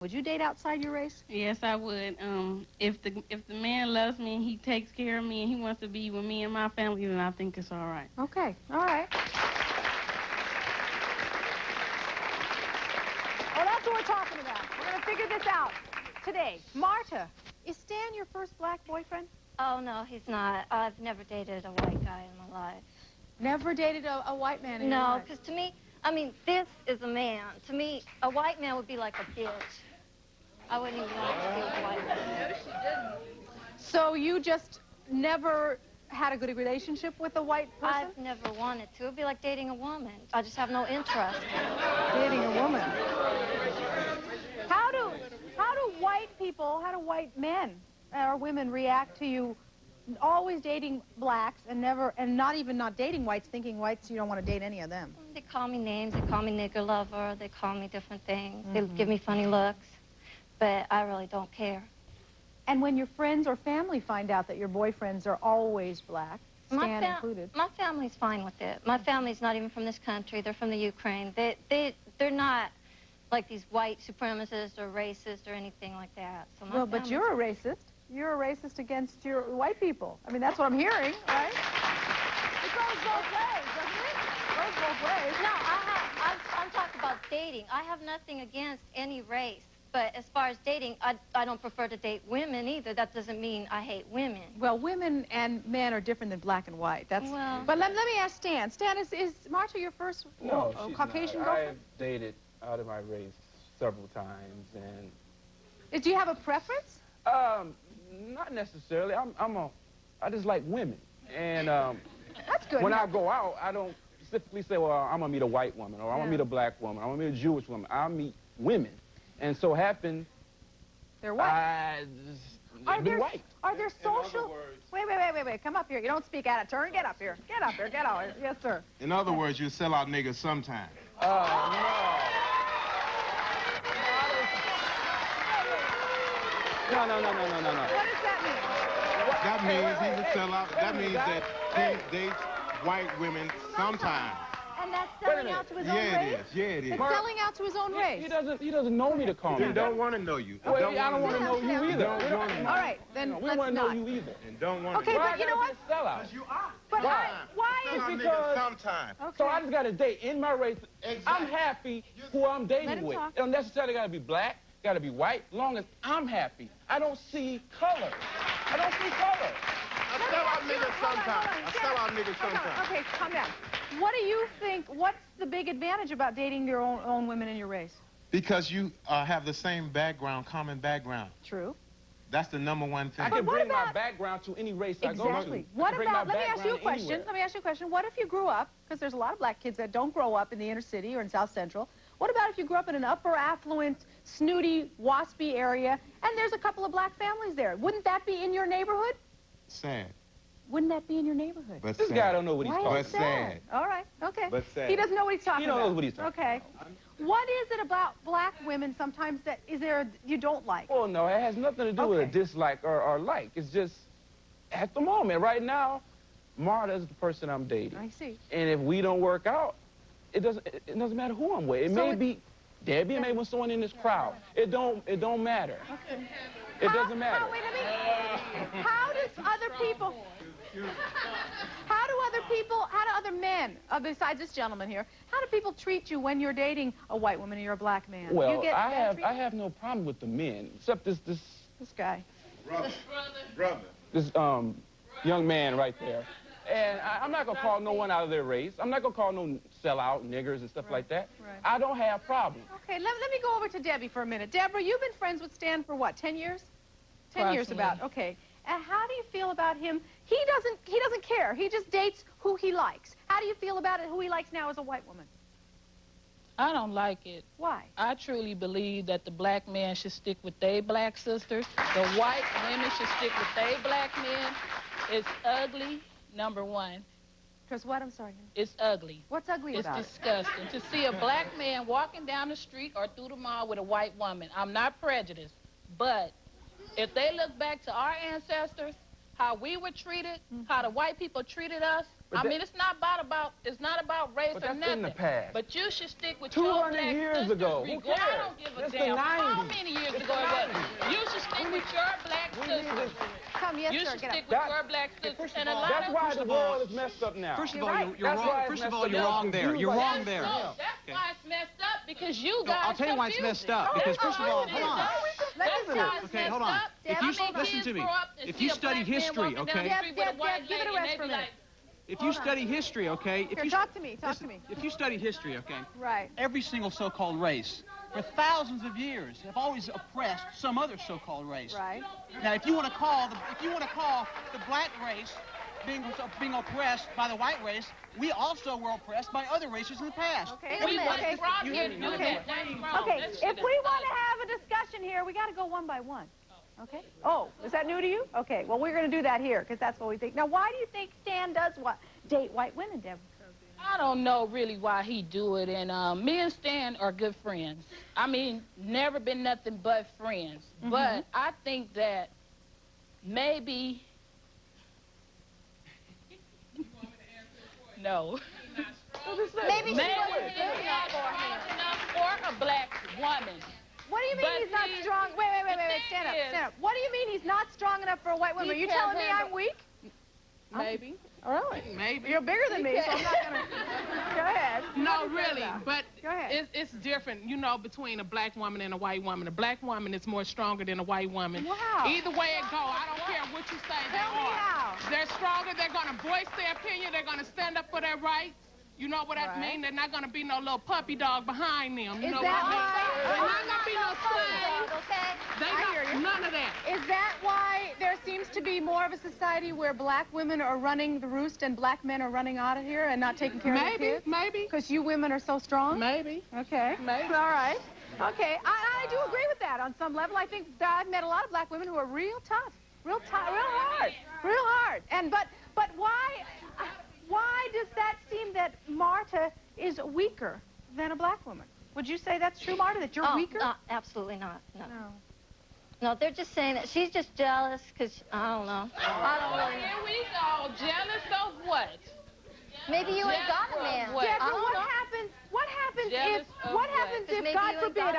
Would you date outside your race? Yes, I would. If the man loves me and he takes care of me and he wants to be with me and my family, then I think it's all right. Okay, all right. Well, that's what we're talking about. We're going to figure this out today. Marta, is Stan your first black boyfriend? Oh, no, he's not. I've never dated a white guy in my life. Never dated a white man in your life? No, because to me, I mean, this is a man. To me, a white man would be like a bitch. I wouldn't even want to be with a white man. So you just never had a good relationship with a white person? I've never wanted to. It would be like dating a woman. I just have no interest. Dating a woman. How do white people, how do white men or women react to you always dating blacks and not dating whites, thinking whites you don't want to date any of them? They call me names. They call me nigger lover. They call me different things. They give me funny looks. But I really don't care. And when your friends or family find out that your boyfriends are always black, Stan included? My family's fine with it. My family's not even from this country. They're from the Ukraine. They're not like these white supremacists or racist or anything like that. So well, but you're a racist. You're a racist against your white people. I mean, that's what I'm hearing, right? It goes both ways, doesn't it? It goes both ways. No, I'm talking about dating. I have nothing against any race. But as far as dating, I don't prefer to date women either. That doesn't mean I hate women. Well, women and men are different than black and white. That's. Well, but let me ask Stan. Stan, is Marta your first Caucasian girlfriend? I've dated out of my race several times, and. Do you have a preference? Not necessarily. I just like women, and that's good. When I go out, I don't specifically say, well, I'm gonna meet a white woman, or I'm gonna meet a black woman, or I'm gonna meet a Jewish woman. I meet women. And so happen. They're white. Are there social? Wait. Come up here. You don't speak out of turn. Get up here. Get up here. Get out here. Yes, sir. In other words, you sell out niggas sometime. No. No. What does that mean? That means he's a sellout. That means that he dates white women sometimes. And that's selling out to his own race? Yeah, it is. It's selling out to his own race. He doesn't know me to call me. He don't want to know you. Well, I don't want to know you either. All right, then we don't want to know you either. And don't want to okay, but you know what? Because you are. But why is it because sometimes? Okay. So I just got to date in my race. Exactly. I'm happy who I'm dating with. Talk. It don't necessarily got to be black, got to be white, long as I'm happy. I don't see color. I sell out niggas sometimes. Okay, calm down. What do you think, what's the big advantage about dating your own women in your race? Because you have the same background, common background. True. That's the #1 thing. I can bring my background to any race I go to. Exactly. What about, let me ask you a question. What if you grew up, because there's a lot of black kids that don't grow up in the inner city or in South Central. What about if you grew up in an upper affluent, snooty, waspy area, and there's a couple of black families there? Wouldn't that be in your neighborhood? Sad. Wouldn't that be in your neighborhood? But this sad. guy don't know what he's talking about. Why is it sad? All right, okay. But sad. He doesn't know what he's talking about. He knows what he's talking about. Okay. What is it about black women sometimes that you don't like? Oh, no, it has nothing to do with a dislike or like. It's just, at the moment, right now, Marta is the person I'm dating. I see. And if we don't work out, it doesn't matter who I'm with. It may be Debbie, it may be someone in this crowd. It don't matter. Okay. It doesn't matter. Wait a minute. How do other men, besides this gentleman here, how do people treat you when you're dating a white woman and you're a black man? Well, I have no problem with the men, except this guy. Brother. This young man right there. And I'm not going to call no one out of their race. I'm not going to call no sellout niggers and stuff like that. Right. I don't have problems. Okay, let me go over to Debbie for a minute. Deborah, you've been friends with Stan for what, 10 years? 10 years about, okay. And how do you feel about him? He doesn't care. He just dates who he likes. How do you feel about it, who he likes now as a white woman? I don't like it. Why? I truly believe that the black men should stick with their black sisters. The white women should stick with their black men. It's ugly, #1. Because what? I'm sorry. It's ugly. What's ugly about it? It's disgusting to see a black man walking down the street or through the mall with a white woman. I'm not prejudiced, but if they look back to our ancestors, how we were treated, how the white people treated us. I mean, it's not about race or that's nothing. in the past. But you should stick with your 200 black years sisters. ago. Who cares? I don't give a It's damn the 90s. how many years ago it was. You should stick with your black sisters. Come, yes, You sir, should get stick up. with your black sisters. And a lot That's of why the world is messed up now. First of all, right. you're That's wrong. why it's First of messed all, up. you're wrong there. You're wrong there. No, that's why it's messed up, because you guys I'll tell you why it's confuse messed it. up. Because first of all, That's hold on. why it's Okay, messed hold on. up. If you listen to me, if you study history, okay? Deb, give it a rest for a minute. If you study history, okay? If Here, you talk to me, talk to me. If you study history, okay? Right. Every single so-called race, for thousands of years, have always oppressed some other so-called race. Right. Now, if you want to call the black race being oppressed by the white race, we also were oppressed by other races in the past. Okay. We Okay. were brought here to do that. That's wrong. Okay, That if shit we is want to ugly. have a discussion here, we got to go one by one. Okay? Oh, is that new to you? Okay, well, we're going to do that here because that's what we think. Now, why do you think Stan does date white women, Deborah? I don't know really why he do it, and me and Stan are good friends. I mean, never been nothing but friends. But I think that maybe... No. Maybe she Maybe wasn't he's good enough not for him. strong enough for a black woman. What do you mean But he's not see, strong? Wait, the stand up, thing stand up. What do you mean he's not strong enough for a white woman? Are He you can't telling me I'm handle- weak? Maybe. Really? Maybe. You're bigger than me, so I'm not going to... Go ahead. No, really, but Go ahead. it's different, you know, between a black woman and a white woman. A black woman is more stronger than a white woman. Wow. Either way it go, I don't care what you say they Tell me are. how. They're stronger, they're going to voice their opinion, they're going to stand up for their rights. You know what I Right. mean? They're not going to be no little puppy dog behind them. You Is know that what I mean? why... They're not going to be no slave. Okay? They I hear not, you. none of that. Is that why there seems to be more of a society where black women are running the roost and black men are running out of here and not taking care of the kids? Maybe. Because you women are so strong? Maybe. Okay. Maybe. All right. Okay. I do agree with that on some level. I think that I've met a lot of black women who are real tough, real hard. And but why does that seem that Marta is weaker than a black woman? Would you say that's true, Marta, that you're weaker? No, absolutely not. No. No. No, they're just saying that she's just jealous because, I don't know. I don't really know. Here we go. Jealous of what? Maybe you ain't got a man. What? Deborah, I don't know. what happens Jealous if of what what? happens if Maybe God you ain't forbid got a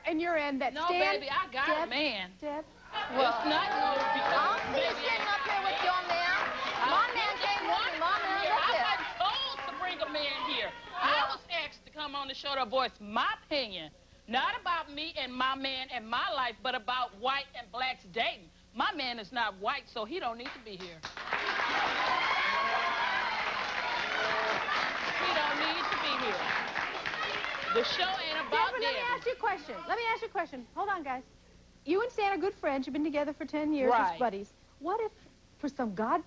on your end that No, Stan baby, I got a man. Deb, It's not going to be... I'll see you sitting up here with your man. My man came with me. My man's up I there. wasn't told to bring a man here. I was asked to come on the show to voice my opinion. Not about me and my man and my life, but about white and blacks dating. My man is not white, so he don't need to be here. He don't need to be here. The show ain't about Deborah, let me ask you a question. Hold on, guys. You and Stan are good friends. You've been together for 10 years as Right. buddies. What if, for some God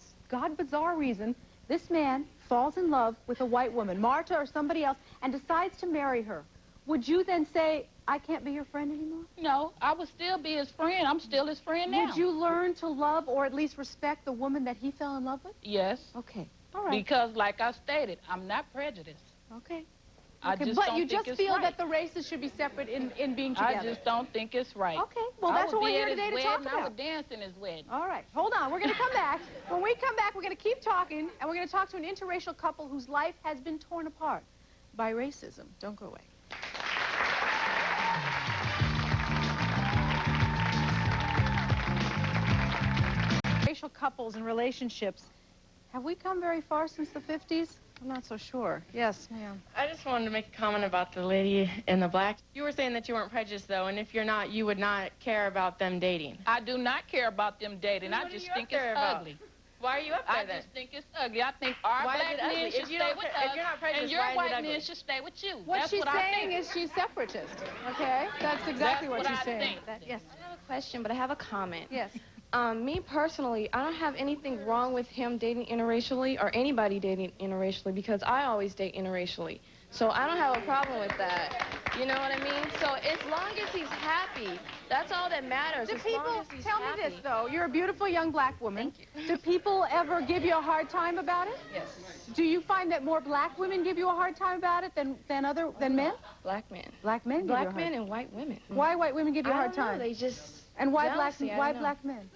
bizarre reason, this man falls in love with a white woman, Marta or somebody else, and decides to marry her? Would you then say, I can't be your friend anymore? No, I would still be his friend. I'm still his friend now. Would you learn to love or at least respect the woman that he fell in love with? Yes. Okay. All right. Because, like I stated, I'm not prejudiced. Okay. I Okay, just but don't you think just it's feel right. that the races should be separate in being together. I just don't think it's right. Okay, well, that's what we're here I would be today at to his talk wedding. I about. would dance in his wedding. All right, hold on. We're going to come back. When we come back, we're going to keep talking, and we're going to talk to an interracial couple whose life has been torn apart by racism. Don't go away. Racial couples and relationships. Have we come very far since the 50s? I'm not so sure. Yes, ma'am. I just wanted to make a comment about the lady in the black. You were saying that you weren't prejudiced, though, and if you're not, you would not care about them dating. I do not care about them dating. Then I what are just you think up there it's about? ugly. Why are you up there I then? just think it's ugly. I think our Why is black it ugly? men If should you stay don't with pre- if us, you're not prejudiced, and your why is it white ugly? men should stay with you. What That's she's what I saying think. is she's separatist, okay? That's exactly That's what she's I saying. think. Yes. I don't have a question, but I have a comment. Yes. Me personally, I don't have anything wrong with him dating interracially or anybody dating interracially because I always date interracially. So I don't have a problem with that. You know what I mean? So as long as he's happy, that's all that matters. Do as long people, as he's tell happy. me this though, you're a beautiful young black woman. Thank Do people ever give you a hard time about it? Yes. Do you find that more black women give you a hard time about it than men? Black men. Black men give you a Black hard men and white women. Why white women give you a I hard don't know, time? they just And why jealousy, I why don't know. black men?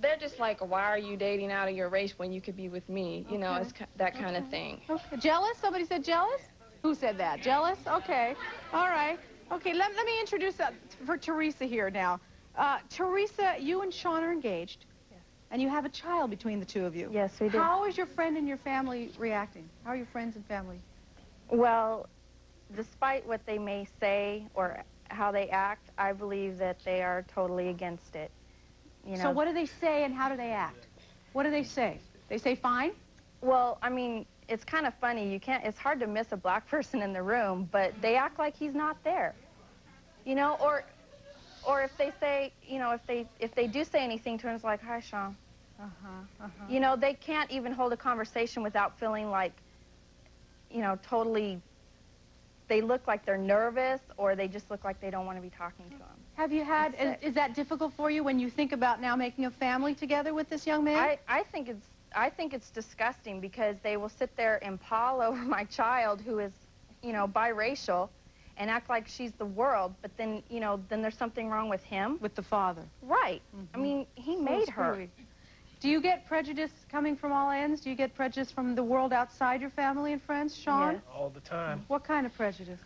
they're just like, why are you dating out of your race when you could be with me? You know, it's that kind of thing. Okay. Jealous? Somebody said jealous? Who said that? Jealous? Okay. All right. Okay, let me introduce for Teresa here now. Teresa, you and Sean are engaged. Yes. And you have a child between the two of you. Yes, we do. How is your friend and your family reacting? How are your friends and family? Well, despite what they may say or how they act, I believe that they are totally against it. You know? So what do they say and how do they act? What do they say? They say fine? Well, I mean, it's kind of funny. It's hard to miss a black person in the room, but they act like he's not there. You know, or if they say, you know, if they do say anything to him, it's like, hi, Sean. You know, they can't even hold a conversation without feeling like, you know, totally, they look like they're nervous or they just look like they don't want to be talking to him. Have you had, is that difficult for you when you think about now making a family together with this young man? I think it's disgusting because they will sit there and paw over my child who is, you know, biracial and act like she's the world, but then, you know, then there's something wrong with him. With the father. Right. I mean, he made her. Do you get prejudice coming from all ends? Do you get prejudice from the world outside your family and friends, Sean? Yes. All the time. What kind of prejudice?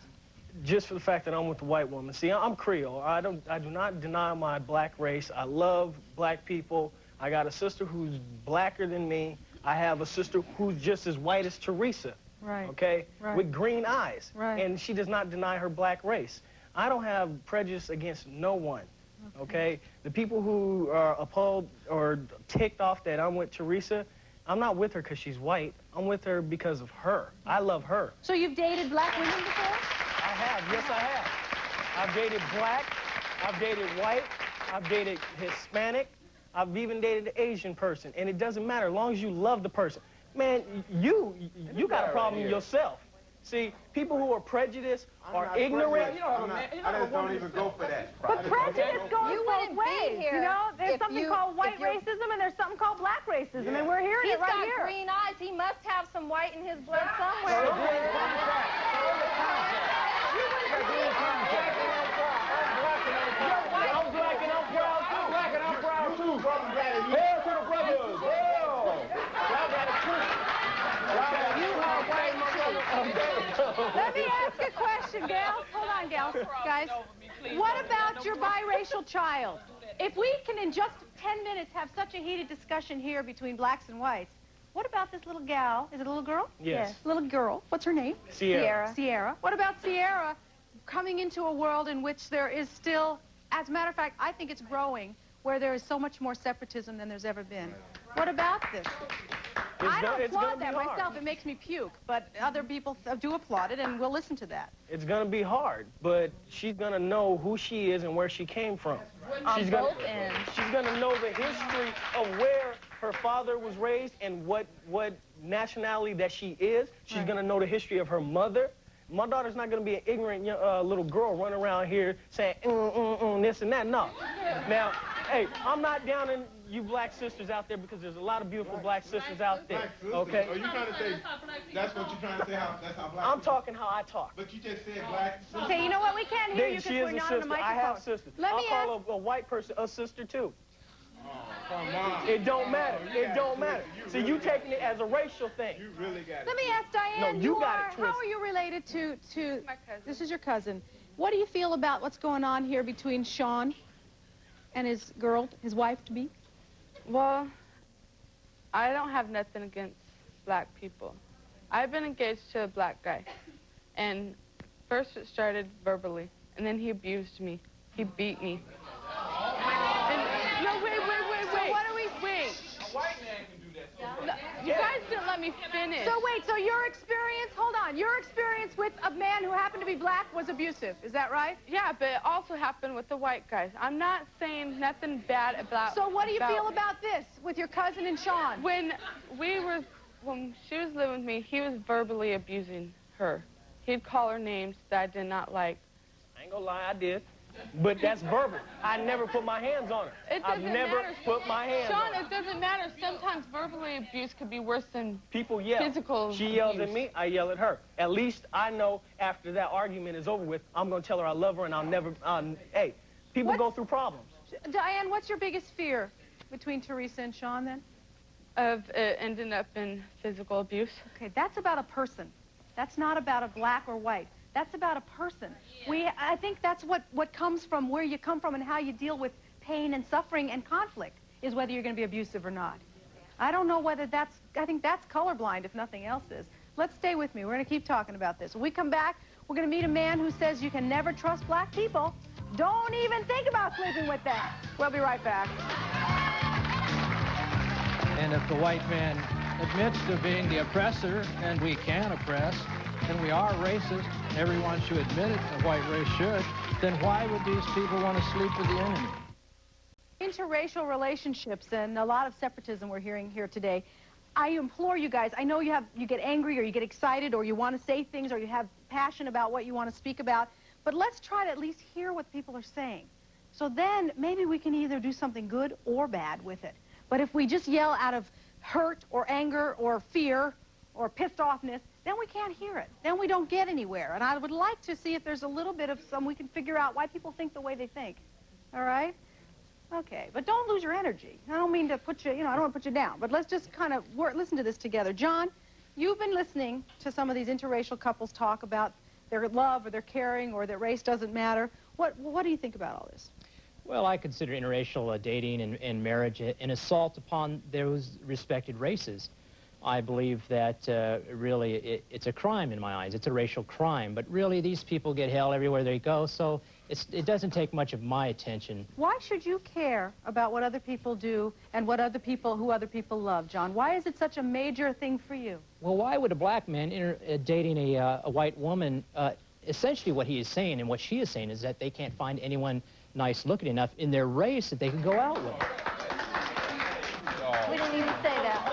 Just for the fact that I'm with a white woman. See, I'm Creole. I do not deny my black race. I love black people. I got a sister who's blacker than me. I have a sister who's just as white as Teresa. Right. Okay? Right. With green eyes. Right. And she does not deny her black race. I don't have prejudice against no one. Okay? The people who are appalled or ticked off that I'm with Teresa, I'm not with her because she's white. I'm with her because of her. I love her. So you've dated black women before? I have. Yes, I have. I've dated black. I've dated white. I've dated Hispanic. I've even dated an Asian person. And it doesn't matter as long as you love the person. Man, you got a problem yourself. See, people who are prejudiced are ignorant. I just don't even go for that. But prejudice goes both ways. Here you know, there's something called white racism and there's something called black racism, and we're hearing it right here. He's got green eyes. He must have some white in his blood somewhere. I'm black and I'm proud too. Black and I'm proud too. Hail to the brothers. Hail. Y'all got it too. You are white too. Let me ask a question, gals. Hold on, gals. Guys, what about your biracial child? If we can in just 10 minutes have such a heated discussion here between blacks and whites, what about this little gal? Is it a little girl? Yes. Little girl. What's her name? Sierra. Sierra. What about Sierra coming into a world in which there is still, as a matter of fact, I think it's growing, where there is so much more separatism than there's ever been? What about this? I don't applaud that myself. It makes me puke. But other people do applaud it, and we'll listen to that. It's going to be hard, but she's going to know who she is and where she came from. She's going to know the history of where her father was raised and what nationality that she is. She's going to know the history of her mother. My daughter's not going to be an ignorant little girl running around here saying, this and that. No. Now, hey, I'm not downing you black sisters out there because there's a lot of beautiful black sisters out there. Okay? Are you trying to say, that's what you're trying to say, that's how black I'm talking how I talk. But you just said black sister. Okay, you know what? We can't hear you because we're not on the microphone. I have sisters. I'll call a white person a sister, too. Oh, come on. It don't matter. It don't matter. So you taking it as a racial thing. You really got it. Let me ask Diane. No, you got it twisted. How are you related to My cousin. This is your cousin. What do you feel about what's going on here between Sean and his girl, his wife-to-be? Well, I don't have nothing against black people. I've been engaged to a black guy, and first it started verbally, and then he abused me. He beat me. And, no, wait. So what do we... Wait. A white man can do that. You guys didn't let me finish. So wait, so your experience, hold on, your experience with a man who happened to be black was abusive, is that right? Yeah, but it also happened with the white guys. I'm not saying nothing bad about... So what do you feel about this with your cousin and Sean? When she was living with me, he was verbally abusing her. He'd call her names that I did not like. I ain't gonna lie, I did. But that's verbal. I never put my hands on her. I've never put my hands on her. Sean, it doesn't matter. Sometimes verbally abuse could be worse than people yell. Physical She yells at me, I yell at her. At least I know after that argument is over with, I'm going to tell her I love her and I'll never, hey, people go through problems. Diane, what's your biggest fear between Teresa and Sean then? Of it ending up in physical abuse. Okay, that's about a person. That's not about a black or white. That's about a person. I think that's what comes from where you come from and how you deal with pain and suffering and conflict is whether you're going to be abusive or not. I don't know whether that's, I think that's colorblind if nothing else is. Let's stay with me. We're going to keep talking about this. When we come back, we're going to meet a man who says you can never trust black people. Don't even think about sleeping with them. We'll be right back. And if the white man admits to being the oppressor, and we can oppress, and we are racist, and everyone should admit it, the white race should, then why would these people want to sleep with the enemy? Interracial relationships and a lot of separatism we're hearing here today. I implore you guys, I know you get angry or you get excited or you want to say things or you have passion about what you want to speak about, but let's try to at least hear what people are saying. So then maybe we can either do something good or bad with it. But if we just yell out of hurt or anger or fear or pissed offness, then we can't hear it. Then we don't get anywhere. And I would like to see if there's a little bit of we can figure out why people think the way they think. All right? Okay, but don't lose your energy. I don't mean to put you, I don't want to put you down, but let's just kind of listen to this together. John, you've been listening to some of these interracial couples talk about their love or their caring or that race doesn't matter. What do you think about all this? Well, I consider interracial dating and marriage an assault upon those respected races. I believe that really it's a crime in my eyes. It's a racial crime, but really these people get hell everywhere they go, so it doesn't take much of my attention. Why should you care about what other people do and who other people love, John? Why is it such a major thing for you? Well, why would a black man dating a white woman, essentially what he is saying and what she is saying is that they can't find anyone nice looking enough in their race that they can go out with. We didn't even say that.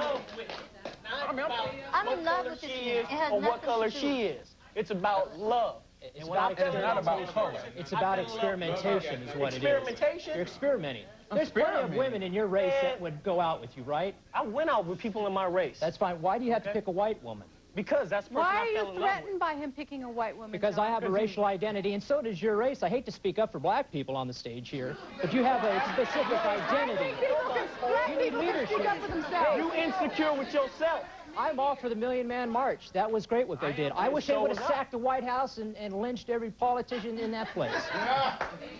I'm in love with this man. Or what color she is. It's about love. It's not about color. It's about experimentation is what it is. Experimentation? You're experimenting. There's plenty of women in your race that would go out with you, right? I went out with people in my race. That's fine. Why do you have to pick a white woman? Because that's the person Why I fell in are love you threatened by him picking a white woman, Because John? I have a racial identity, and so does your race. I hate to speak up for black people on the stage here, but you have a specific identity. You need leadership. You insecure with yourself. I'm all for the Million Man March. That was great what they did. I wish they would have sacked the White House and lynched every politician in that place.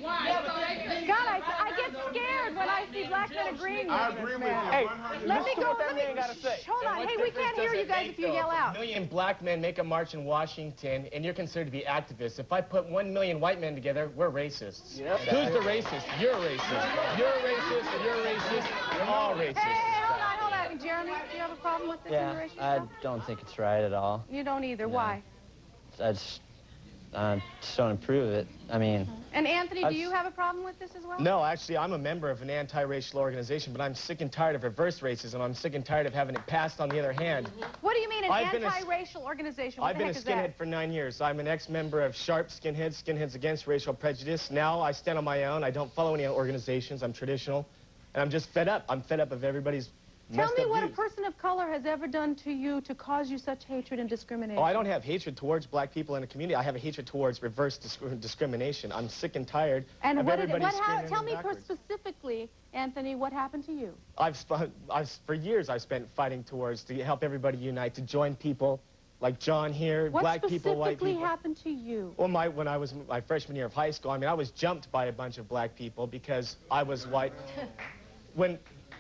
God, I get scared when I see black men agreeing with I agree with you. Hey, let me go. What that man gotta say. Hold on. Hey, we can't hear you guys if you yell out. A million black men make a march in Washington, and you're considered to be activists. If I put 1 million white men together, we're racists. Yep. Who's the racist? You're racist. You're racist. You're racist. We're all racist. Hey, hold on. Jeremy, do you have a problem with this interracial I stuff? don't think it's right at all. You don't either. Why? I just don't approve of it. I mean... And Anthony, do you have a problem with this as well? No, actually, I'm a member of an anti-racial organization, but I'm sick and tired of reverse racism. I'm sick and tired of having it passed on the other hand. What do you mean, an anti-racial organization? I've been a skinhead for 9 years. I'm an ex-member of Sharp Skinheads Against Racial Prejudice. Now I stand on my own. I don't follow any organizations. I'm traditional. And I'm just fed up. I'm fed up of everybody's Tell me what a person of color has ever done to you to cause you such hatred and discrimination. Oh, I don't have hatred towards black people in the community. I have a hatred towards reverse discrimination. I'm sick and tired of everybody screaming Tell me backwards. Specifically, Anthony, what happened to you? For years, I've spent fighting towards to help everybody unite, to join people like John here, black people, white people. What specifically happened to you? Well, when I was my freshman year of high school, I mean, I was jumped by a bunch of black people because I was white.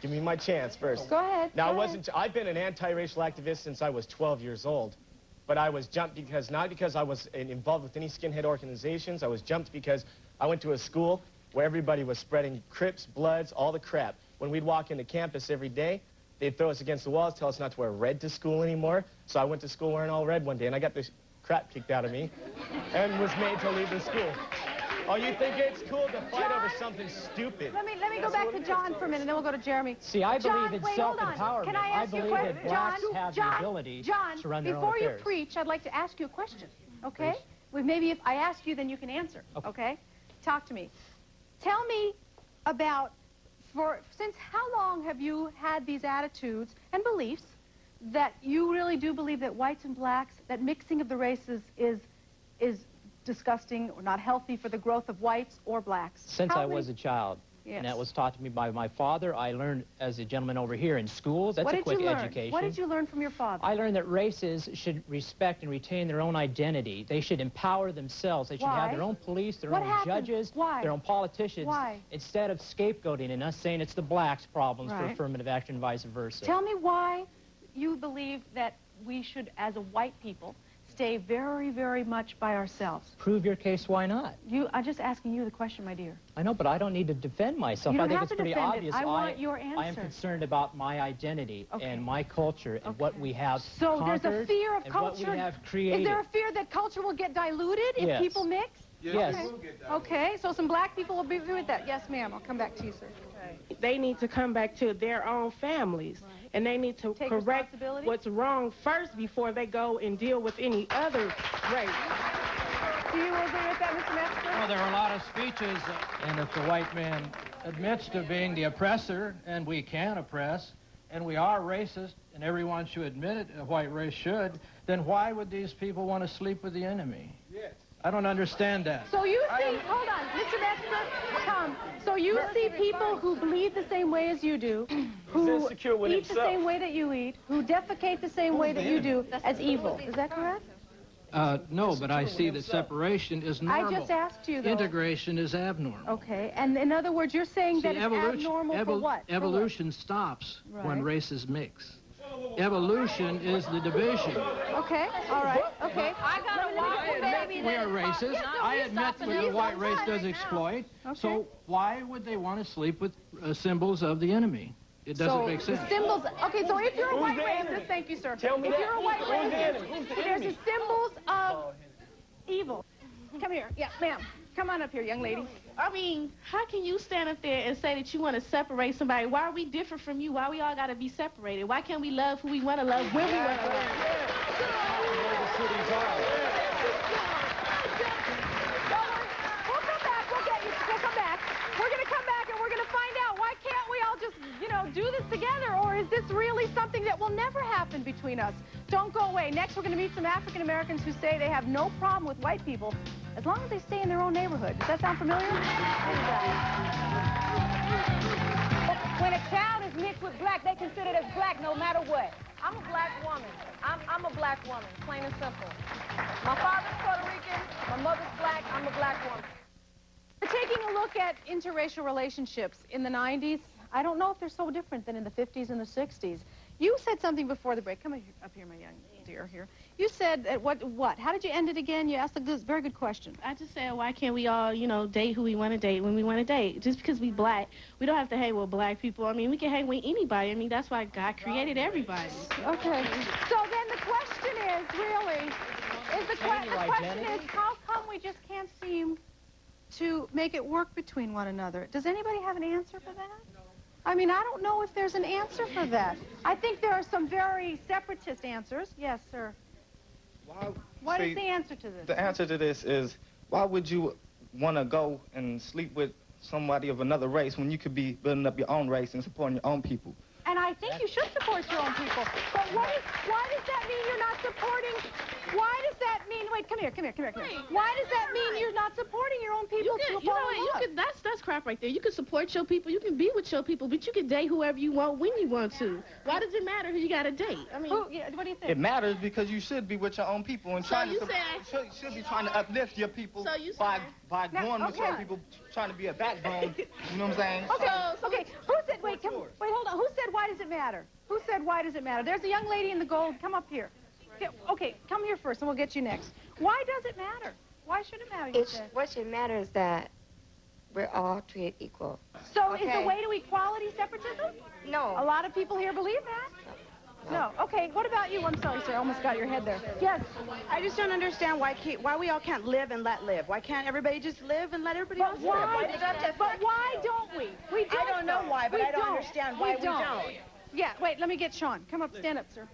Give me my chance first. Go ahead. Now, I've been an anti-racial activist since I was 12 years old. But I was jumped not because I was involved with any skinhead organizations. I was jumped because I went to a school where everybody was spreading Crips, Bloods, all the crap. When we'd walk into campus every day, they'd throw us against the walls, tell us not to wear red to school anymore. So I went to school wearing all red one day, and I got this crap kicked out of me and was made to leave the school. Oh, you think it's cool to fight over something stupid? Let me go back to John for a minute, and then we'll go to Jeremy. See, I believe in self-empowerment. Can I ask you a question? Blacks have the ability to run their own affairs. Before you preach, I'd like to ask you a question, okay? Well, maybe if I ask you, then you can answer, okay? Talk to me. Tell me about, since how long have you had these attitudes and beliefs that you really do believe that whites and blacks, that mixing of the races is disgusting or not healthy for the growth of whites or blacks? Since I was a child. Yes. And that was taught to me by my father. I learned as a gentleman over here in schools. That's a quick education. What did you learn from your father? I learned that races should respect and retain their own identity. They should empower themselves. They should have their own police, their own judges, their own politicians. Why? Instead of scapegoating and us saying it's the blacks' problems for affirmative action and vice versa. Tell me why you believe that we should, as a white people, stay very, very much by ourselves. Prove your case, why not? I'm just asking you the question, my dear. I know, but I don't need to defend myself. You don't I think have it's to pretty defend obvious. I want your answer. I am concerned about my identity and my culture and what we have So conquered there's a fear of and culture. what we have created. Is there a fear that culture will get diluted if people mix? Yes. Okay, so some black people will be with that. Yes, ma'am. I'll come back to you, sir. They need to come back to their own families, and they need to correct what's wrong first before they go and deal with any other race. Do you agree with that, Mr. Metzger? Well, there are a lot of speeches, and if the white man admits to being the oppressor, and we can oppress, and we are racist, and everyone should admit it, a white race should, then why would these people want to sleep with the enemy? Yes. I don't understand that. So you see, hold on, Mr. Metzger, come. So you see people who bleed the same way as you do, who eat the same way that you eat, who defecate the same way that you do, as evil. Is that correct? No, but I see that separation is normal. I just asked you, though. Integration is abnormal. Okay, and in other words, you're saying that it's abnormal for what? Evolution stops when races mix. Evolution is the division. Okay, all right, okay. We are racist. I admit that the white race does exploit. So why would they want to sleep with symbols of the enemy? It doesn't make sense. The symbols, okay, so if you're a white racist, thank you, sir. If you're a white racist, there's the symbols of evil. Come here, yeah, ma'am. Come on up here, young lady. I mean, how can you stand up there and say that you want to separate somebody? Why are we different from you? Why we all got to be separated? Why can't we love who we want to love when we want to love? We'll come back. We'll get you. We'll come back. We're going to come back and we're going to find out why can't we all just, do this together? Or is this really something that will never happen between us? Don't go away. Next, we're going to meet some African Americans who say they have no problem with white people as long as they stay in their own neighborhood. Does that sound familiar? When a child is mixed with black, they consider it as black no matter what. I'm a black woman. I'm a black woman, plain and simple. My father's Puerto Rican, my mother's black, I'm a black woman. We're taking a look at interracial relationships in the 90s. I don't know if they're so different than in the 50s and the 60s. You said something before the break. Come up here, my young dear here. You said that what? How did you end it again? You asked a very good question. I just said, why can't we all, date who we want to date when we want to date? Just because we black, we don't have to hang with black people. I mean, we can hang with anybody. I mean, that's why God created everybody. Okay. So then the question is, really, the question is, how come we just can't seem to make it work between one another? Does anybody have an answer for that? I mean, I don't know if there's an answer for that. I think there are some very separatist answers. Yes, sir. What is the answer to this? The answer to this is, why would you want to go and sleep with somebody of another race when you could be building up your own race and supporting your own people? And I think you should support your own people. But why does that mean you're not supporting? Why does that mean? Wait, come here. Why does that mean you're not supporting your own people? That's crap right there. You can support your people. You can be with your people, but you can date whoever you want when you want to. Why does it matter who you got to date? I mean, what do you think? It matters because you should be with your own people and should be trying to uplift your people by going with your people, trying to be a backbone. You know what I'm saying? Okay. Who said? Wait, hold on. Who said? Why does it matter? Who said? Why does it matter? There's a young lady in the gold. Come up here. Okay, come here first, and we'll get you next. Why does it matter? Why should it matter? What should matter is that we're all treated equal. So is the way to equality separatism? No. A lot of people here believe that. No. Okay. What about you? I'm sorry, sir. I almost got your head there. Yes. I just don't understand why we all can't live and let live. Why can't everybody just live and let everybody else live? But why don't we? We don't. I don't know why, but I don't understand why we don't. Yeah. Wait. Let me get Sean. Come up. Stand up, sir.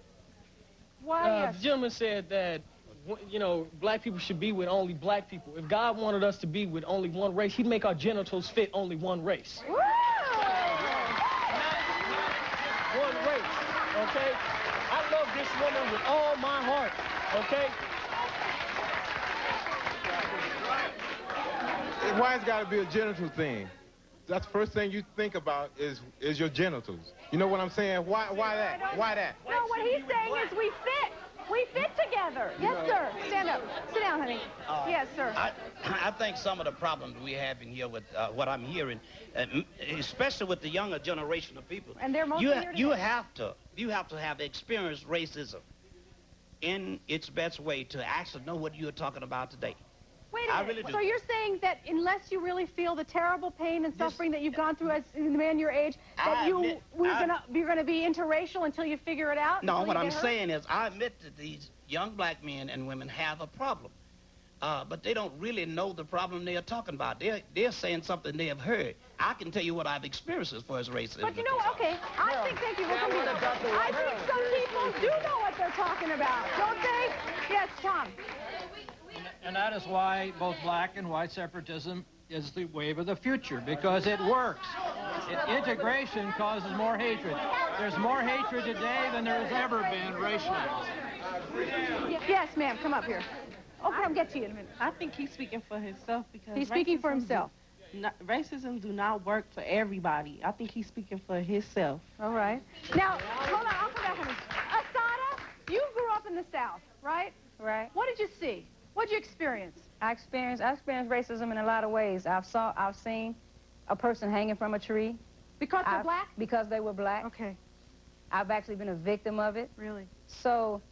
Why? The gentleman said that, black people should be with only black people. If God wanted us to be with only one race, he'd make our genitals fit only one race. Woo! One race, okay? I love this woman with all my heart, okay? Why it's got to be a genital thing? that's the first thing you think about is your genitals. You know what I'm saying? Why that? Why that? No, what he's saying is we fit. We fit together. Yes, sir. Stand up. Sit down, honey. Yes, sir. I think some of the problems we have in here with what I'm hearing, especially with the younger generation of people, and they're mostly you have to have experienced racism in its best way to actually know what you're talking about today. Wait a minute. Really do. So you're saying that unless you really feel the terrible pain and suffering that you've gone through as a man your age, that you're gonna be interracial until you figure it out? No, what I'm saying is I admit that these young black men and women have a problem, but they don't really know the problem they are talking about. They're saying something they have heard. I can tell you what I've experienced as far as racism. But you know, okay, I think, thank you. I think some people do know what they're talking about, don't they? Yes, Tom. And that is why both black and white separatism is the wave of the future, because it works. Integration causes more hatred. There's more hatred today than there has ever been racially. Yes, ma'am, come up here. Okay, I'll get to you in a minute. I think he's speaking for himself because he's speaking for himself. Racism do not work for everybody. I think he's speaking for himself. All right. Now, hold on, I'll come back on this. Asada, you grew up in the South, right? Right. What did you see? What did you experience? I experienced racism in a lot of ways. I've seen a person hanging from a tree. Because they're black? Because they were black. Okay. I've actually been a victim of it. Really? So,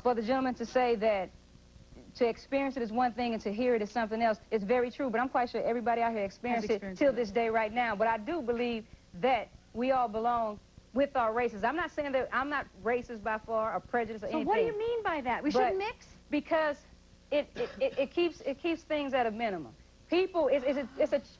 for the gentleman to say that to experience it is one thing and to hear it is something else, it's very true, but I'm quite sure everybody out here experienced it till this day right now. But I do believe that we all belong with our races. I'm not saying that I'm not racist by far or prejudiced or anything. So what do you mean by that? We shouldn't mix? Because it keeps things at a minimum. People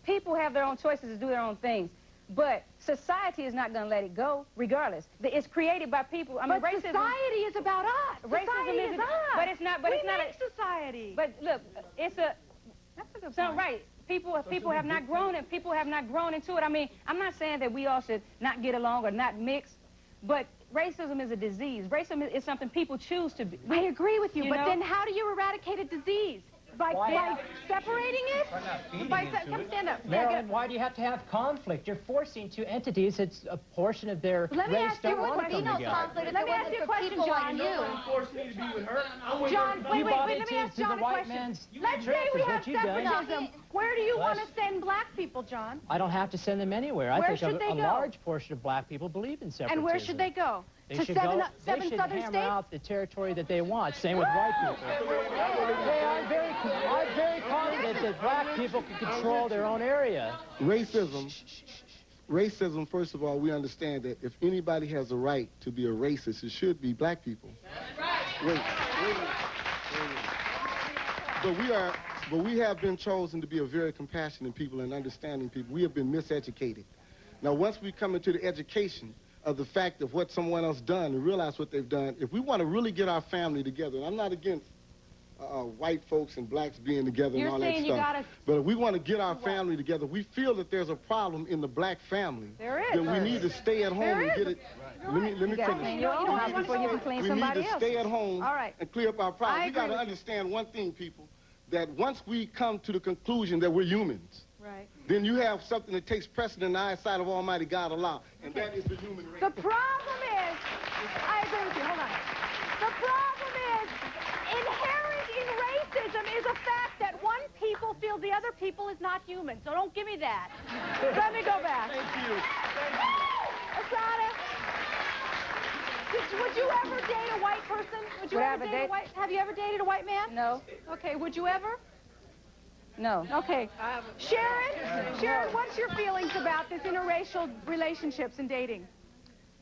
people have their own choices to do their own things, but society is not going to let it go, regardless. It's created by people. I mean, but racism, society is about us. Society is us. But it's not. But we it's not make society. But look, it's a. That's a good so point. right. People have not grown, and people have not grown into it. I mean, I'm not saying that we all should not get along or not mix, but racism is a disease. Racism is something people choose to be. I agree with you, but know? then how do you eradicate a disease? By separating it? Come stand up. Marilyn, why do you have to have conflict? You're forcing two entities. It's a portion of their race don't want to come together. Let me ask you a question, John. John, wait, let me ask John a question. Let's say we have separatism. Where do you want to send black people, John? I don't have to send them anywhere. I think a large portion of black people believe in separatism. And where should they go? They should hammer out the territory that they want. Same with white people. I'm very confident that black people can control their own area. Racism, first of all, we understand that if anybody has a right to be a racist, it should be black people. Wait. But we have been chosen to be a very compassionate people and understanding people. We have been miseducated. Now, once we come into the education of the fact of what someone else done and realize what they've done, if we want to really get our family together, and I'm not against white folks and blacks being together and all that stuff, but if we want to get our family together, we feel that there's a problem in the black family. There is. Then we need to stay at home and get it. Let me finish. We need to stay at home and clear up our problems. We got to understand one thing, people, that once we come to the conclusion that we're humans, then you have something that takes precedent in the eyesight of Almighty God Allah, and that is the human race. The problem is, I agree with you, hold on. The problem is, inherent in racism is a fact that one people feel the other people is not human. So don't give me that. Let me go back. Thank you. Asada, would you ever date a white person? Would you ever date a white? Have you ever dated a white man? No. Okay, would you ever? No. Okay. Sharon, what's your feelings about this interracial relationships and dating?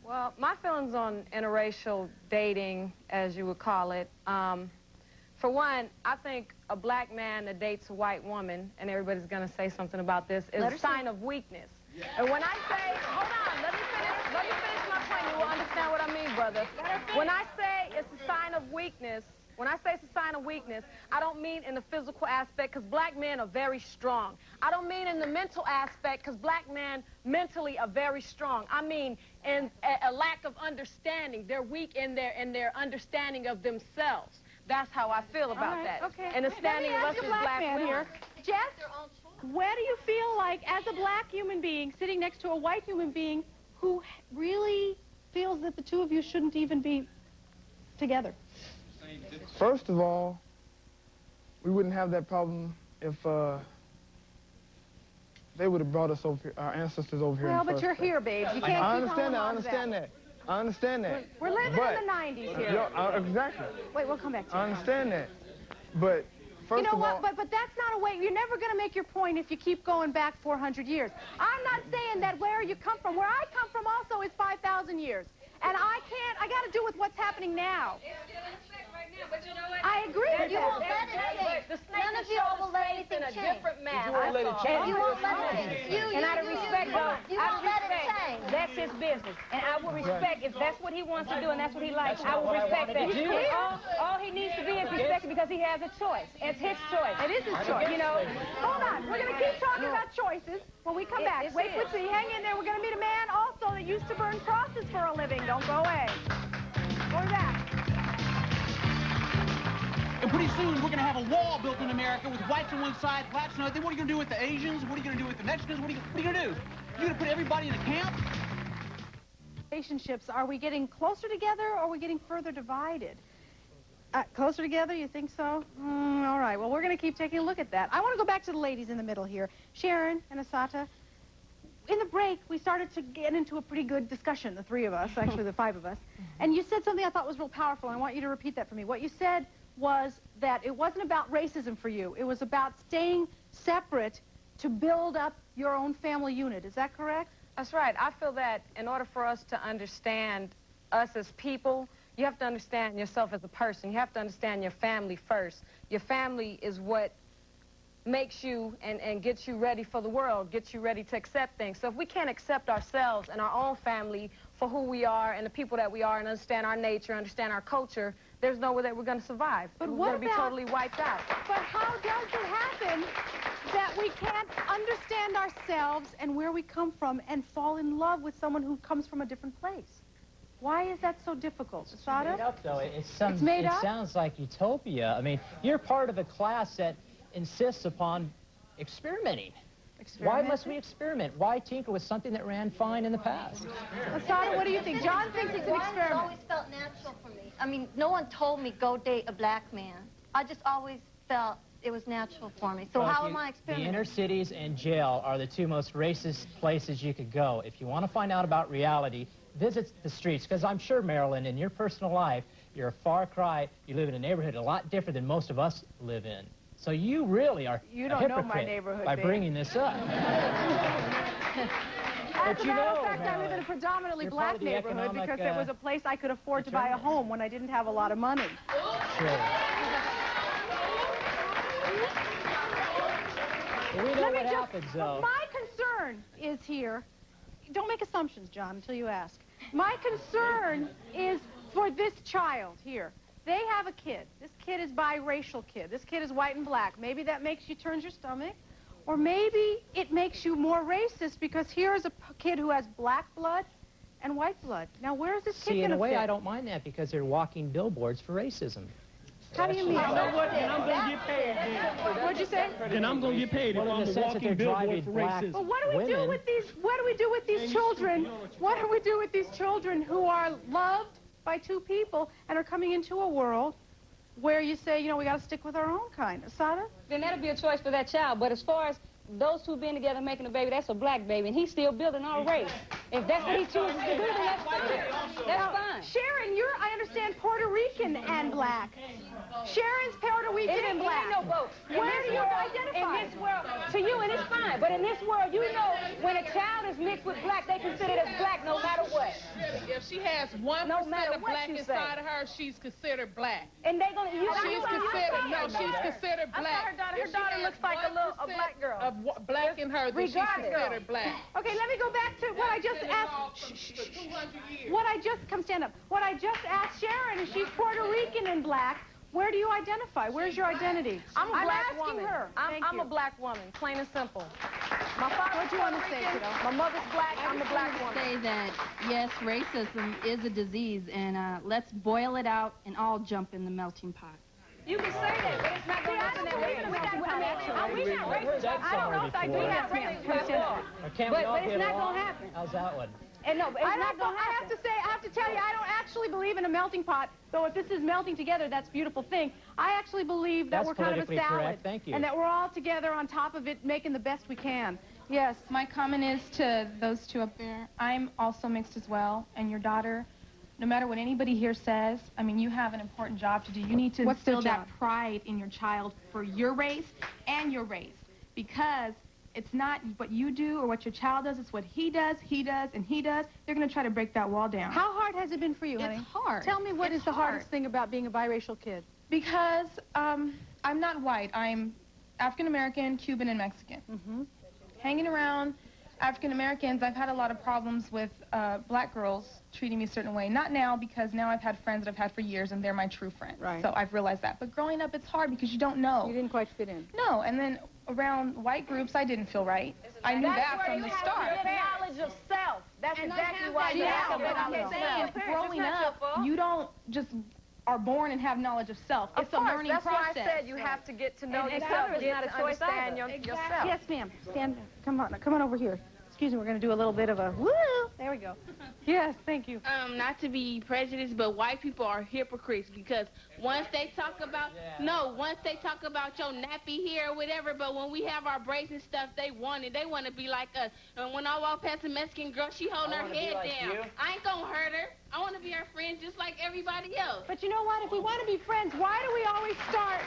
Well, my feelings on interracial dating, as you would call it, for one, I think a black man that dates a white woman, and everybody's going to say something about this, is a sign of weakness. Yeah. And when I say, hold on, let me finish my point. You will understand what I mean, brother. When I say it's a sign of weakness, I don't mean in the physical aspect, because black men are very strong. I don't mean in the mental aspect, because black men mentally are very strong. I mean in a lack of understanding. They're weak in their understanding of themselves. That's how I feel about that. Okay. And the standing of us as black women. Here. Jess? When do you feel like, as a black human being, sitting next to a white human being who really feels that the two of you shouldn't even be together? First of all, we wouldn't have that problem if they would have brought us over here, our ancestors over here. Well, but you're here, babe. You can't I understand that. I understand that. I understand that. We're living in the 90s here. Exactly. Wait, we'll come back to you. I understand that. But first of all... You know what? But that's not a way... You're never going to make your point if you keep going back 400 years. I'm not saying that where you come from. Where I come from also is 5,000 years. And I got to do with what's happening now. But you know what? I agree with you. You won't let it change. None of you will let anything change. In a different manner. You won't let it change. You won't let it change. And out of respect, though, you won't let it change. That's his business. And I will respect, if that's what he wants to do and that's what he likes, I will respect that. All he needs to be is respected because he has a choice. It's his choice. It is his choice. You know? Hold on. We're going to keep talking about choices when we come back. Wait, see. Hang in there. We're going to meet a man also that used to burn crosses for a living. Don't go away. We'll be back. And pretty soon, we're going to have a wall built in America with whites on one side, blacks on the other. What are you going to do with the Asians? What are you going to do with the Mexicans? What are you going to do? You're going to put everybody in a camp? Relationships, are we getting closer together or are we getting further divided? Closer together, you think so? All right, well, we're going to keep taking a look at that. I want to go back to the ladies in the middle here. Sharon and Asata. In the break, we started to get into a pretty good discussion, the three of us, actually the five of us. And you said something I thought was real powerful, and I want you to repeat that for me. What you said was that it wasn't about racism for you. It was about staying separate to build up your own family unit. Is that correct? That's right. I feel that in order for us to understand us as people, you have to understand yourself as a person. You have to understand your family first. Your family is what makes you and gets you ready for the world, gets you ready to accept things. So if we can't accept ourselves and our own family for who we are and the people that we are and understand our nature, understand our culture, there's no way that we're going to survive. But we're what going to be totally wiped out. But how does it happen that we can't understand ourselves and where we come from and fall in love with someone who comes from a different place? Why is that so difficult? Asada? It's made up, though. It sounds like utopia. I mean, you're part of a class that insists upon experimenting. Why must we experiment? Why tinker with something that ran fine in the past? Asada, what do you think? John thinks it's an experiment. It's always felt natural for me. I mean, no one told me go date a black man. I just always felt it was natural for me. So well, how am I experimenting? The inner cities and jail are the two most racist places you could go. If you want to find out about reality, visit the streets, because I'm sure, Marilyn, in your personal life, you're a far cry. You live in a neighborhood a lot different than most of us live in. So you really are a hypocrite by bringing this up. As a matter of fact, I live in a predominantly black neighborhood because it was a place I could afford to buy a home when I didn't have a lot of money. Sure. Well, we know what happens, though. My concern is here. Don't make assumptions, John, until you ask. My concern is for this child here. They have a kid. This kid is biracial kid. This kid is white and black. Maybe that makes you turn your stomach. Or maybe it makes you more racist because here is a kid who has black blood and white blood. Now, where is this kid going to fit? See, in a way, I don't mind that because they're walking billboards for racism. How do you mean? You know what? Then I'm going to get paid then. What'd you say? Then I'm going to get paid if I'm a walking billboard for racism. But what do we do with these? What do we do with these children? What do we do with these children who are loved by two people and are coming into a world where you say, you know, we got to stick with our own kind? Asada? Then that'll be a choice for that child. But as far as those two being together making a baby, that's a black baby, and he's still building our race. If that's what he chooses to do, then that's fine. That's fine. Sharon, I understand, Puerto Rican and black. Sharon's Puerto Rican and black. It ain't no both. Where do you identify? In this world, to you, and it's fine. But in this world, you know, when a child is mixed with black, they consider it as black no matter what. If she has 1% of black inside of her, she's considered black. And they're gonna. She's considered black. Her daughter looks like a black girl. Of black in her, then she's considered black. Okay, let me go back to what I just asked. What I just stand up. What I just asked Sharon is she's Puerto Rican and black. Where do you identify? Where's your identity? I'm a black woman. Her. I'm a black woman, plain and simple. My father's what do you want to say, kiddo? My mother's black. I'm a black woman. Say that yes, racism is a disease, and let's boil it out and all jump in the melting pot. You can say that, but it's not going to happen that way. We're not But it's not going to happen. How's that one? And no, but it's not going to I happen. have to tell you, I don't actually believe in a melting pot, though if this is melting together, that's a beautiful thing. I actually believe that we're kind of a salad. Correct. Thank you. And that we're all together on top of it, making the best we can. Yes. My comment is to those two up there, I'm also mixed as well, and your daughter, no matter what anybody here says, I mean, you have an important job to do. You need to instill that pride in your child for your race and your race, because it's not what you do or what your child does, it's what he does, and he does. They're going to try to break that wall down. How hard has it been for you, honey? It's hard. Tell me what is the hardest thing about being a biracial kid? Because I'm not white. I'm African-American, Cuban, and Mexican. Hanging around African-Americans, I've had a lot of problems with black girls treating me a certain way. Not now, because now I've had friends that I've had for years, and they're my true friends. Right. So I've realized that. But growing up, it's hard because you don't know. You didn't quite fit in. No, and then around white groups, I didn't feel right. I knew that from the start. That's where you have knowledge of self. That's exactly why you have but I'm saying, growing up, you don't just are born and have knowledge of self. It's a learning that's process. That's why I said you have to get to know yourself, get to understand yourself. Yes, ma'am. Stand. Come on over here. Excuse me, we're going to do a little bit of a woo. There we go. Yes, thank you. Not to be prejudiced, but white people are hypocrites because once they talk about, once they talk about your nappy hair or whatever, but when we have our braids and stuff, they want it. They want to be like us. And when I walk past a Mexican girl, she holding her head down. I ain't going to hurt her. I want to be her friend just like everybody else. But you know what? If we want to be friends, why do we always start?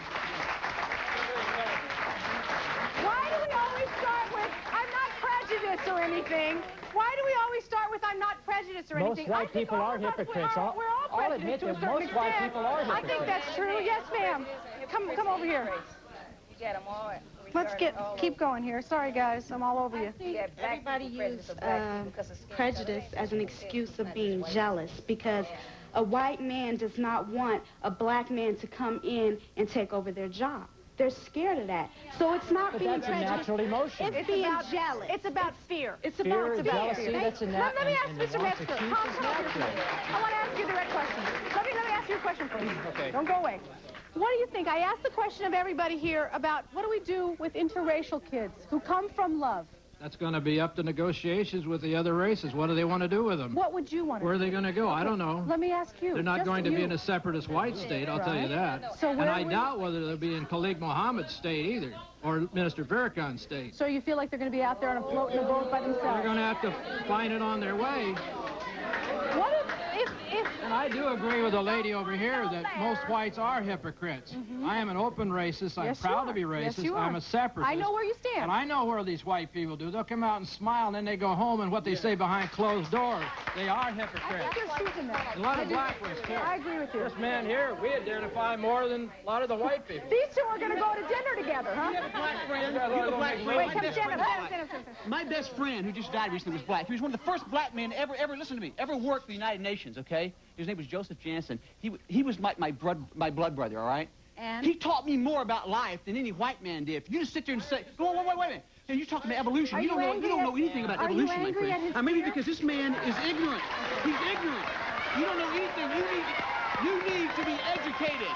Why do we always start with, I'm not prejudiced or anything? Why do we always start with, I'm not prejudiced or anything? Most white people are hypocrites. We're all I'll admit that most white people are hypocrites. I think that's true. Yes, ma'am. Come over here. You get them all. Let's keep going here. Sorry, guys. I'm all over you. Everybody uses prejudice as an excuse of being jealous because a white man does not want a black man to come in and take over their job. They're scared of that. So it's not being prejudiced. That's a natural emotion. It's being jealous. It's about fear. It's about jealousy. That's a Let me ask Mr. Metzger. I want to ask you a direct question. Let me ask you a question, please. Okay. Don't go away. What do you think? I asked the question of everybody here about what do we do with interracial kids who come from love? That's going to be up to negotiations with the other races. What do they want to do with them? What would you want to do? Where are they going to go? Okay. I don't know. Let me ask you. They're not going to be in a separatist white state, I'll tell you that. So and I doubt whether they'll be in Khalid Mohammed's state either, or Minister Farrakhan's state. So you feel like they're going to be out there on a float in a boat by themselves? They're going to have to find it on their way. What if And I do agree with the lady over here that most whites are hypocrites. I am an open racist. I'm proud to be racist. Yes, I'm a separatist. I know where you stand. And I know where these white people do. They'll come out and smile, and then they go home, and what they say behind closed doors. They are hypocrites. I think there's truth in that. A lot of black ones, too. I agree with you. This man here, we identify more than a lot of the white people. These two are going to go to dinner together, huh? You have a black friend. Wait, come stand up. My best friend, who just died recently, was black. He was one of the first black men ever listen to me, ever worked for the United Nations, okay? His name was Joseph Jansen. He was my blood brother, all right? And? He taught me more about life than any white man did. If you just sit there and say, wait a minute. Hey, you're talking about evolution. You don't know anything about evolution, my friend. Maybe because this man is ignorant. He's ignorant. You don't know anything. You need to be educated.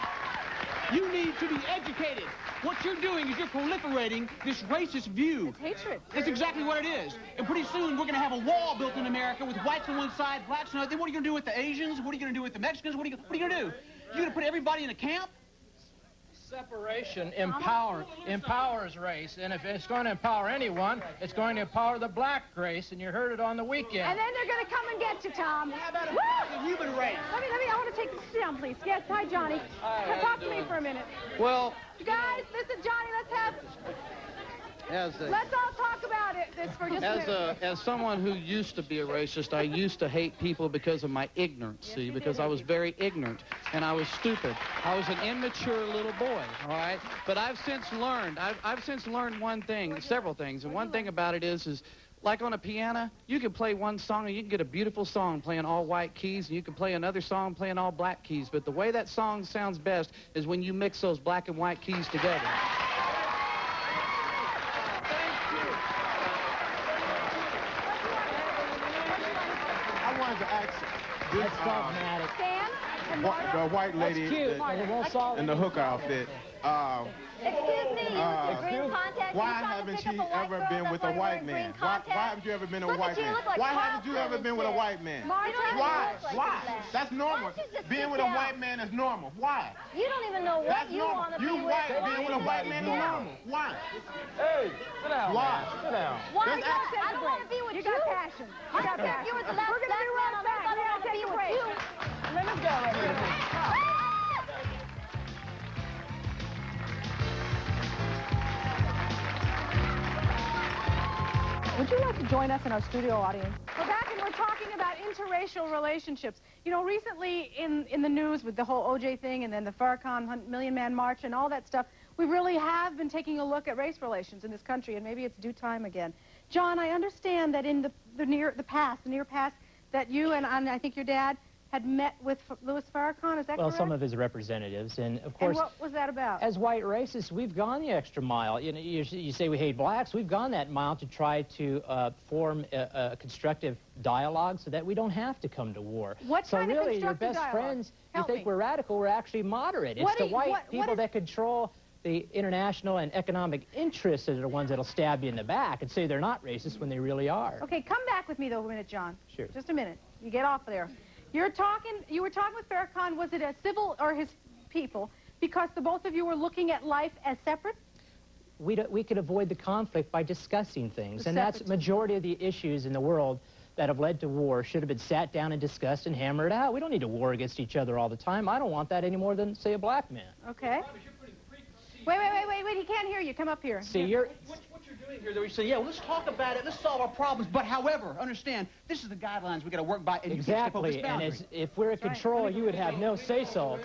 You need to be educated. What you're doing is you're proliferating this racist view. It's hatred. That's exactly what it is. And pretty soon we're going to have a wall built in America with whites on one side, blacks on the other. Then what are you going to do with the Asians? What are you going to do with the Mexicans? What are you going to do? You're going to put everybody in a camp? Separation empowers race, and if it's going to empower anyone, it's going to empower the black race, and you heard it on the weekend. And then they're going to come and get you, Tom. How about the human race? Let me, I want to take this down, please. Yes, hi, Johnny. Talk to me for a minute. Well, guys, listen, Johnny, let's all talk about it for just a minute. As someone who used to be a racist, I used to hate people because of my ignorance, because I was very ignorant and I was stupid. I was an immature little boy, all right? But I've since learned, one thing, several things, and one thing about it is like on a piano, you can play one song and you can get a beautiful song playing all white keys, and you can play another song playing all black keys, but the way that song sounds best is when you mix those black and white keys together. To ask this, Stan? the white lady in the hooker outfit. Excuse me, use the green contact. Why haven't she ever been with a white man? Why haven't you ever been with a white man? Why haven't you ever been with a white man? Why? Why? That's normal. Being with a white man is normal. Why? You don't even know what you want to be with. You white, being with a white man is normal. Why? Hey, sit down. Why? Sit down. Why? I don't want to be with you. You got passion. You got passion. You were the last black man on earth. I don't want to be with you. Let us go right here. Would you like to join us in our studio audience? We're back and we're talking about interracial relationships. You know, recently in the news with the whole OJ thing and then the Farrakhan Million Man March and all that stuff, we really have been taking a look at race relations in this country, and maybe it's due time again. John, I understand that in the near past, that you and I think your dad had met with Louis Farrakhan, is that correct? Well, some of his representatives, and of course... And what was that about? As white racists, we've gone the extra mile. You know, you say we hate blacks, we've gone that mile to try to form a constructive dialogue so that we don't have to come to war. What kind of constructive your best dialogue? friends, Help you think me. we're radical, we're actually moderate. It's the white people that control the international and economic interests that are the ones that'll stab you in the back and say they're not racist when they really are. Okay, come back with me, though, a minute, John. Sure. Just a minute. You get off there. You were talking with Farrakhan, was it a civil or his people, because the both of you were looking at life as separate? We could avoid the conflict by discussing things, and that's majority of the issues in the world that have led to war should have been sat down and discussed and hammered out. We don't need to war against each other all the time. I don't want that any more than, say, a black man. Okay. Wait, he can't hear you. Come up here. See, what you're doing here, you say, yeah, well, let's talk about it, let's solve our problems, but however, understand, this is the guidelines we got to work by, and exactly, and if we're in control, you would have no say-so.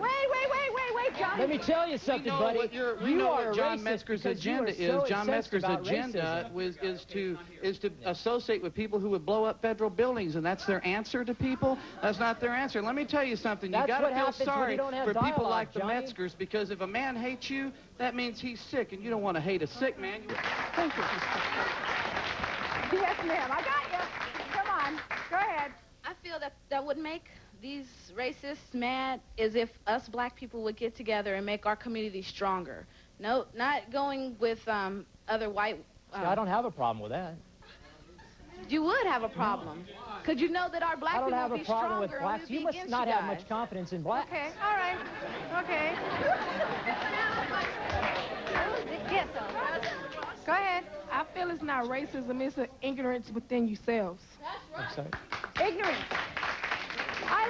Wait, John. Let me tell you something, buddy. We know what John Metzger's agenda is. John Metzger's agenda is to associate with people who would blow up federal buildings, and that's their answer to people. That's not their answer. Let me tell you something. You got to feel sorry for people like the Metzgers, because if a man hates you, that means he's sick, and you don't want to hate a sick man. Thank you. Yes, ma'am. I got you. Come on. Go ahead. I feel that would make these racists mad is if us black people would get together and make our community stronger. No, not going with other white... See, I don't have a problem with that. You would have a problem. Because you know that our black people would be stronger. I don't have a problem with blacks. You must not have much confidence in blacks. Okay, all right. Okay. Yes, go ahead. I feel it's not racism, it's an ignorance within yourselves. I'm sorry? Ignorance. I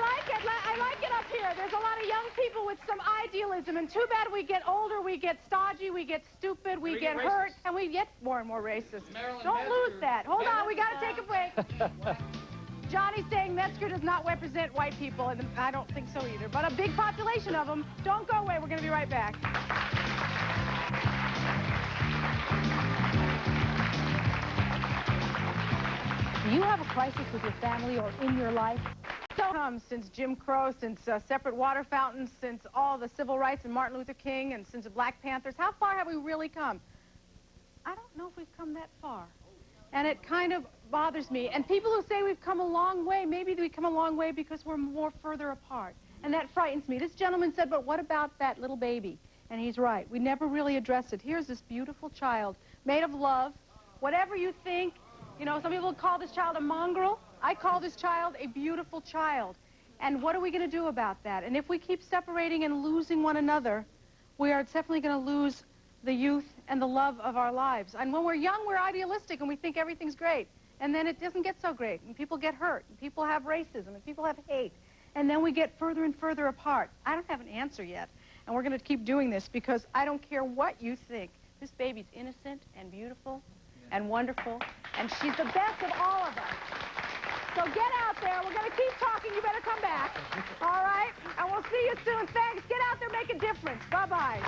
like it up here. There's a lot of young people with some idealism, and too bad we get older, we get stodgy, we get stupid, we get hurt, and we get more and more racist. Don't lose that. Hold on, we got to take a break. Johnny's saying Metzger does not represent white people, and I don't think so either, but a big population of them. Don't go away. We're going to be right back. Do you have a crisis with your family or in your life? Since Jim Crow, since separate water fountains, since all the civil rights and Martin Luther King, and since the Black Panthers, how far have we really come? I don't know if we've come that far. And it kind of bothers me. And people who say we've come a long way, maybe we come a long way because we're more further apart. And that frightens me. This gentleman said, but what about that little baby? And he's right. We never really addressed it. Here's this beautiful child made of love. Whatever you think, you know, some people call this child a mongrel. I call this child a beautiful child. And what are we going to do about that? And if we keep separating and losing one another, we are definitely going to lose the youth and the love of our lives. And when we're young, we're idealistic and we think everything's great. And then it doesn't get so great. And people get hurt. And people have racism. And people have hate. And then we get further and further apart. I don't have an answer yet. And we're going to keep doing this because I don't care what you think. This baby's innocent and beautiful and wonderful. And she's the best of all of us. So get out there. We're going to keep talking. You better come back. All right? And we'll see you soon. Thanks. Get out there. Make a difference. Bye-bye.